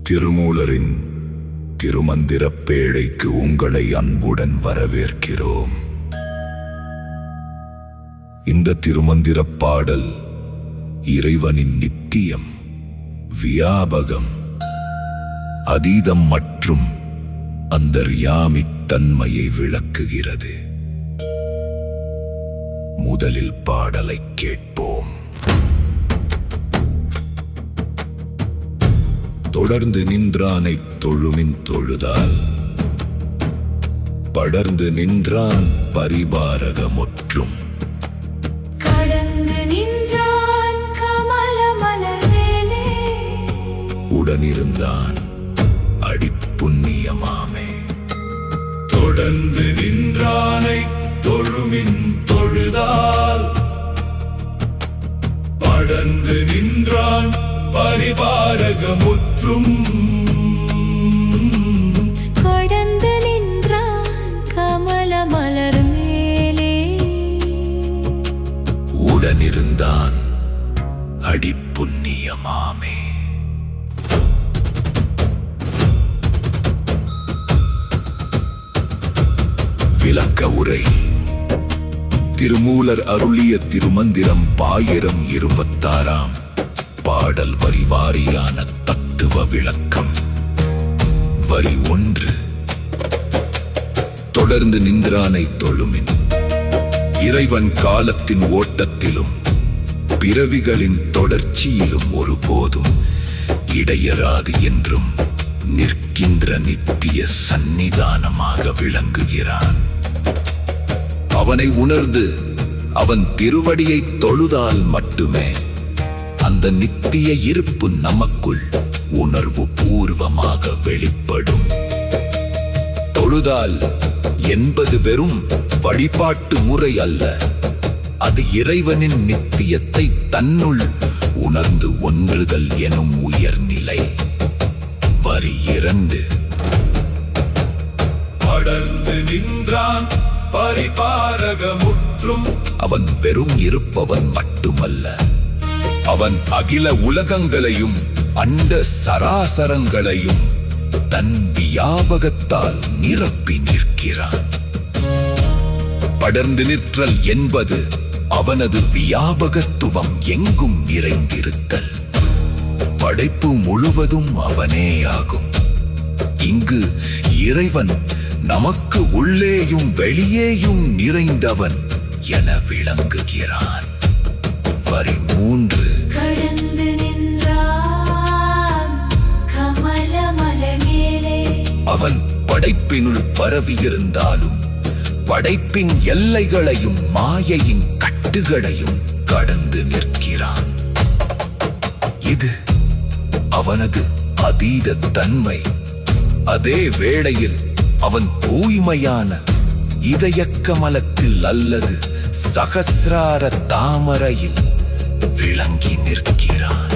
திருமூலரின் திருமந்திரப் பேழைக்கு உங்களை அன்புடன் வரவேற்கிறோம். இந்த திருமந்திரப் பாடல் இறைவனின் நித்தியம், வியாபகம், அதீதம் மற்றும் அந்தர்யாமித் தன்மையை விளக்குகிறது. முதலில் பாடலை கேட்போம். தொடர்ந்து நின்றானைத் தொழுமின் தொழுதால் படர்ந்து நின்றான் பரிபாரகமுற்றும். கடந்து நின்றான் கமல மலர் மேலே உடனிருந்தான் அடிப்புண்ணியமாமே. தொடர்ந்து நின்றானைத் தொழுமின் தொழுதால் படர்ந்து நின்றான் பரிபாரகமுற்றும். கடந்து நின்றான் கமல மலர் மேலே உடனிருந்தான் அடிப்புண்ணியமாமே. விளக்க உரை. திருமூலர் அருளிய திருமந்திரம் 1026 பாடல் வரி வாரியான தத்துவ விளக்கம். வரி 1. தொடர்ந்து நின்றானை தொழுமின். இறைவன் காலத்தின் ஓட்டத்திலும் பிறவிகளின் தொடர்ச்சியிலும் ஒருபோதும் இடையராது என்றும் நிற்கின்ற நித்திய சந்நிதானமாக விளங்குகிறான். அவனை உணர்ந்து அவன் திருவடியை தொழுதால் மட்டுமே அந்த நித்திய இருப்பு நமக்குள் உணர்வு பூர்வமாக வெளிப்படும். தொழுதால் என்பது வெறும் வழிபாட்டு முறை அல்ல, அது இறைவனின் நித்தியத்தை தன்னுள் உணர்ந்து ஒன்றுதல் எனும் உயர்நிலை. வரி 2. படர்ந்து நின்றான் பரிபாரகமுற்றும். அவன் வெறும் இருப்பவன் மட்டுமல்ல, அவன் அகில உலகங்களையும் அண்ட சராசரங்களையும் தன் வியாபகத்தால் நிரப்பி நிற்கிறான். படர்ந்து நிற்றல் என்பது அவனது வியாபகத்துவம் எங்கும் நிறைந்திருத்தல். படைப்பு முழுவதும் அவனேயாகும். இங்கு இறைவன் நமக்கு உள்ளேயும் வெளியேயும் நிறைந்தவன் என விளங்குகிறான். வரி 3. கடந்து நின்றான் கமல மலர் மேலே. அவன் படைப்பினுள் பரவியிருந்தாலும் படைப்பின் எல்லைகளையும் மாயையின் கட்டுகளையும் கடந்து நிற்கிறான். இது அவனது அதீத தன்மை. அதே வேளையில் அவன் தூய்மையான இதய கமலத்தில் அல்லது சகசிரார தாமரையில் விளங்கி நிற்கிறான்.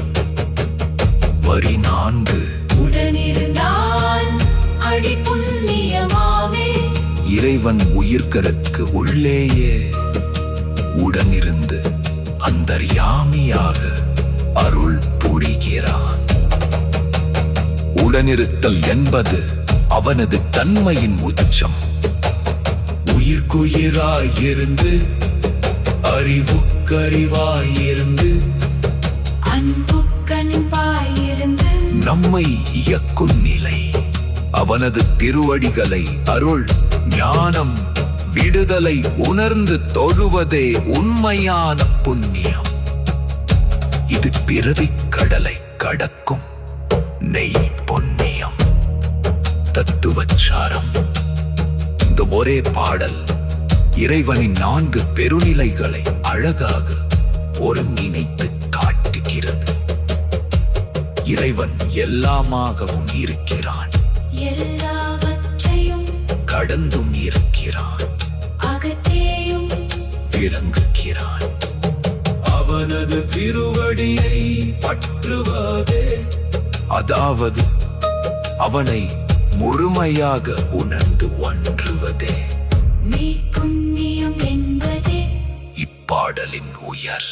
வரி 4. உடனிருந்தான் அடிப்புண்ணியமாமே. இறைவன் உயிர்களுக்கு உள்ளேயே உடனிருந்து அந்தர்யாமியாக அருள் புரிகிறான். உடனிருத்தல் என்பது அவனது தன்மையின் உச்சம். உயிர்க்குயிராயிருந்து அறிவுக்கறிவாயிருந்து அன்புக்கன்பாயிருந்து நம்மை இயக்கும் நிலை. அவனது திருவடிகளை அருள், ஞானம், விடுதலை உணர்ந்து தொழுவதே உண்மையான புண்ணியம். இது பிறவி கடலை கடக்கும் நெய் புண்ணியம். தத்துவச்சாரம். இந்த ஒரே பாடல் இறைவனின் 4 பெருநிலைகளை அழகாக ஒருங்கிணைத்து காட்டுகிறது. இறைவன் எல்லாமாகவும் இருக்கிறான், எல்லாவற்றையும் கடந்தும் இருக்கிறான், அகத்தேயும் விளங்குகிறான். அவனது திருவடியை பற்றுவதே, அதாவது அவனை முழுமையாக உணர்ந்து ஒன்றுவதே மெய் புண்ணியம் என்பதே இப்பாடலின் உயர்.